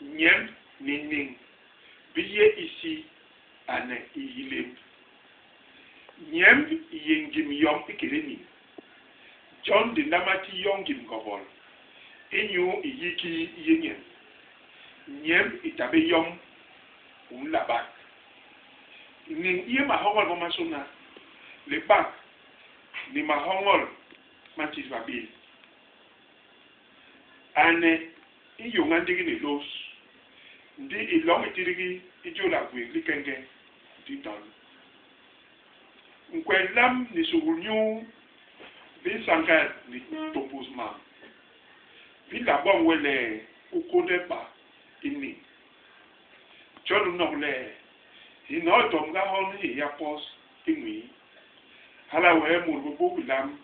Nyemb ning biye isi ane Nhilemb. Nyemb yengim yom ikeleni. John de namati yongim gobol. Enyo yiki yenyen. Nyemb itabe yom labak. Ning iye mahongol bomasona. Le bak ni mahongol mantiswabil. Ane iyongandigi ni los. Ndi ilong itirigi ijola gwe likenge titan. Nkwelam ni sugunyu bi sanka ni proposement. Bi labon wele ukode ba ini. Cholu noble ino tomga honi ya pos ingwi. Hala we murbubu lam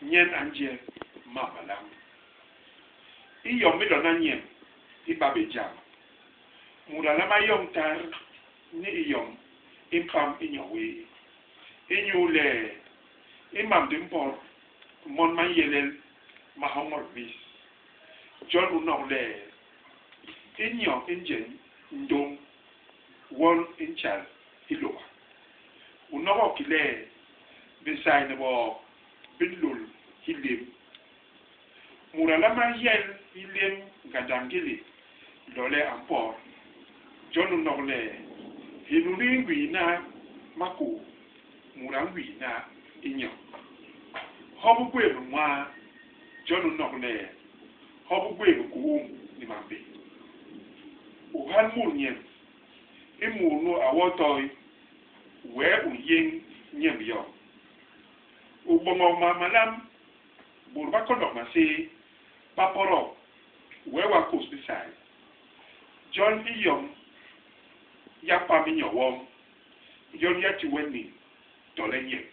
nyen anje mabalam. Iyo midona nyem ibabe jam. Muralama yom tar ni iyom impam inyowe. Inyule imam dimpor mon man yelel mahomor bis. John unole inyo injen ndong won inchal ilowa. Unogo kile beside nebo bidlul Nhilemb. Muralama yel Nhilemb gadangili lole ampor. John nogle hinuri na mako murangwi na inyo. Hobu gwe mwa John nogle hobu gwe ku ni mambe. Uhan murnyen imunu awotoy we uyen nyem yo. Ubongo mamalam burba kodok masi paporo we wa kus beside. John iyom ya pa mi nyo wom yon ya ti weni tole nyem.